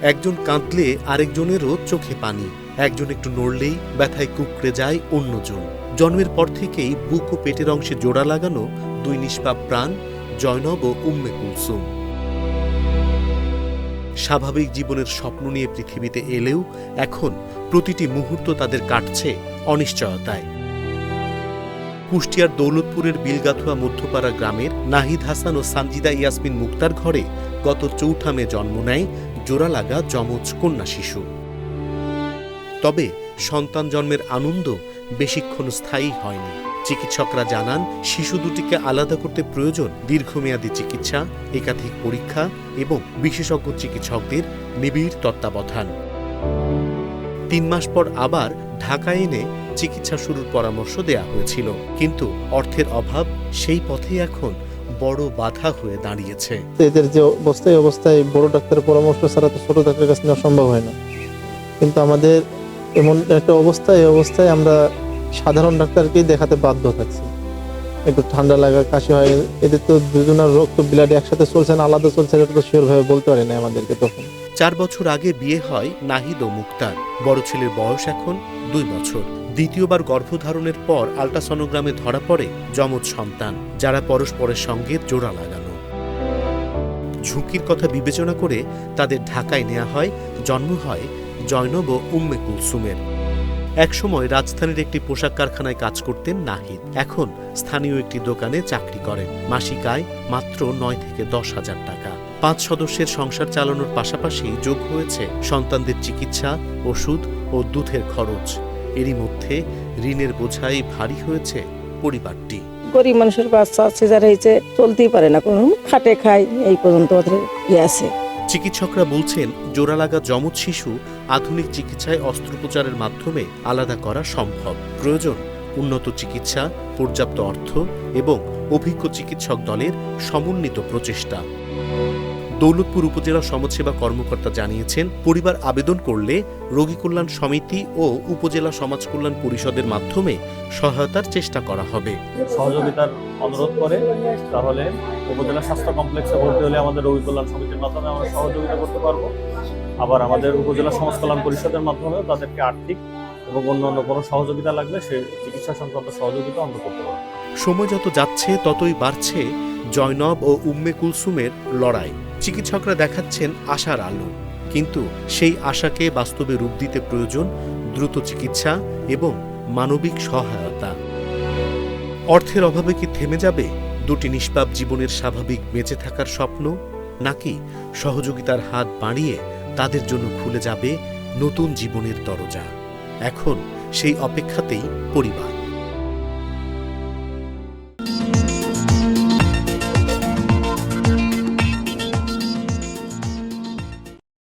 একজন কাঁদলে আরেকজনেরও চোখে পানি, একজন একটু নড়লেই ব্যথায় কুঁকড়ে যায় অন্যজন। জন্মের পর থেকেই বুক ও পেটের অংশে জোড়া লাগানো দুই নিষ্পাপ প্রাণ জয়নব ও উম্মে কুলসুম। স্বাভাবিক জীবনের স্বপ্ন নিয়ে পৃথিবীতে এলেও এখন প্রতিটি মুহূর্ত তাদের কাটছে অনিশ্চয়তায়। কুষ্টিয়ার দৌলতপুরের বিলগাথুয়া মধ্যপাড়া গ্রামের নাহিদ হাসান ও সানজিদা ইয়াসমিন মুক্তার ঘরে গত ৪ মে জন্ম নেয় জোড়া লাগা যমজ কন্যা শিশু। তবে সন্তান জন্মের আনন্দ বেশিক্ষণ স্থায়ী হয়নি। চিকিৎসকরা জানান, শিশু দুটিকে আলাদা করতে প্রয়োজন দীর্ঘমেয়াদী চিকিৎসা, একাধিক পরীক্ষা এবং বিশেষজ্ঞ চিকিৎসকদের নিবিড় তত্ত্বাবধান। ৩ মাস পর আবার ঢাকায় এনে চিকিৎসা শুরুর পরামর্শ দেয়া হয়েছিল, কিন্তু অর্থের অভাব সেই পথে এখন বড় বাধা হয়ে দাঁড়িয়েছে। এদের যে অবস্থায় বড় ডাক্তারের পরামর্শ ছাড়া তো ছোট ডাক্তারের কাছে নেওয়া সম্ভব হয় না। কিন্তু আমাদের এমন একটা অবস্থায় আমরা সাধারণ ডাক্তারকেই দেখাতে বাধ্য থাকছি। একটু ঠান্ডা লাগা, কাশি হয়, এদের তো দুজনের রক্ত ব্লাড একসাথে চলছে না আলাদা চলছে, এটা তো শিওর ভাবে বলতে পারি না আমাদেরকে। তখন ৪ বছর আগে বিয়ে হয় নাহিদ ও মুক্তার। বড় ছেলের বয়স এখন ২ বছর। দ্বিতীয়বার গর্ভধারণের পর আল্ট্রাসনোগ্রামে ধরা পড়ে যমজ সন্তান, যারা পরস্পরের সঙ্গে জোড়া লাগানো। ঝুঁকির কথা বিবেচনা করে তাদের ঢাকায় নেওয়া হয়। জন্ম হয় জয়নব ও উম্মে কুলসুমের। একসময় রাজধানীর একটি পোশাক কারখানায় কাজ করতেন নাহিদ, এখন স্থানীয় একটি দোকানে চাকরি করেন। মাসিক আয় মাত্র ৯ থেকে ১০ হাজার টাকা। ৫ সদস্যের সংসার চালানোর পাশাপাশি যোগ হয়েছে সন্তানদের চিকিৎসা, ওষুধ ও দুধের খরচ। এরই মধ্যে ঋণের বোঝাই ভারী হয়েছে পরিবারটি। গরিব মানুষের বাচ্চা সিজার হয়েছে, চলতেই পারে না, কোনো খাটে খাই, এই পর্যন্ত ওদের আছে। চিকিৎসকরা বলছেন, জোড়া লাগা যমজ শিশু আধুনিক চিকিৎসায় অস্ত্রোপচারের মাধ্যমে আলাদা করা সম্ভব। প্রয়োজন উন্নত চিকিৎসা, পর্যাপ্ত অর্থ এবং অভিজ্ঞ চিকিৎসক দলের সমন্বিত প্রচেষ্টা। দৌলতপুর উপজেলা সমাজসেবা কর্মকর্তা জানিয়েছেন, পরিবার আবেদন করলে রোগী কল্যাণ সমিতি ও উপজেলা সমাজ কল্যাণ পরিষদের মাধ্যমে সহায়তার চেষ্টা করা হবে। সহযোগিতার অনুরোধ করে তাহলে উপজেলা স্বাস্থ্য কমপ্লেক্সে ভর্তি হলে আমাদের রোগী কল্যাণ সমিতির মাধ্যমে আমরা সহযোগিতা করতে পারবো। আবার আমাদের উপজেলা সমাজ কল্যাণ পরিষদের মাধ্যমেও তাদেরকে আর্থিক এবং অন্যান্য কোনো সহযোগিতা লাগলে সে চিকিৎসা সংক্রান্ত সহযোগিতা আমরা করতে পারবো। সময় যত যাচ্ছে ততই বাড়ছে জয়নব ও উম্মে কুলসুমের লড়াই। চিকিৎসকরা দেখাচ্ছেন আশার আলো, কিন্তু সেই আশাকে বাস্তবে রূপ দিতে প্রয়োজন দ্রুত চিকিৎসা এবং মানবিক সহায়তা। অর্থের অভাবে কি থেমে যাবে দুটি নিষ্পাপ জীবনের স্বাভাবিক বেঁচে থাকার স্বপ্ন, নাকি সহযোগিতার হাত বাড়িয়ে তাদের জন্য খুলে যাবে নতুন জীবনের দরজা? এখন সেই অপেক্ষাতেই পরিবার।